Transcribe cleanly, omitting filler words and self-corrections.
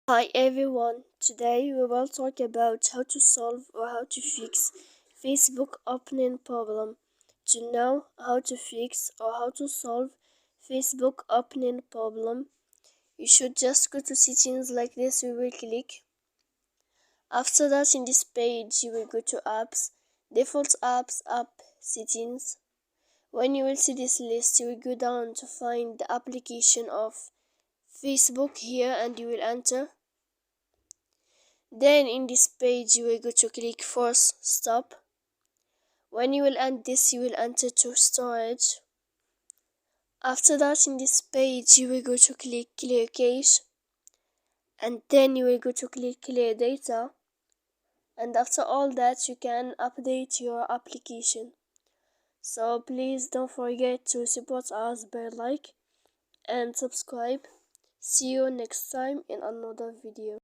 Hi everyone, today we will talk about how to solve or how to fix Facebook opening problem. To know how to fix or how to solve Facebook opening problem, you should just go to settings like this. We will click. After that, in this page you will go to apps, default apps, app settings. When you will see this list, you will go down to find the application of Facebook here and you will enter. Then in this page you will go to click force stop. When you will end this, you will enter to storage. After that, in this page you will go to click clear cache, and then you will go to click clear data, and after all that you can update your application. So please don't forget to support us by like and subscribe. See you next time in another video.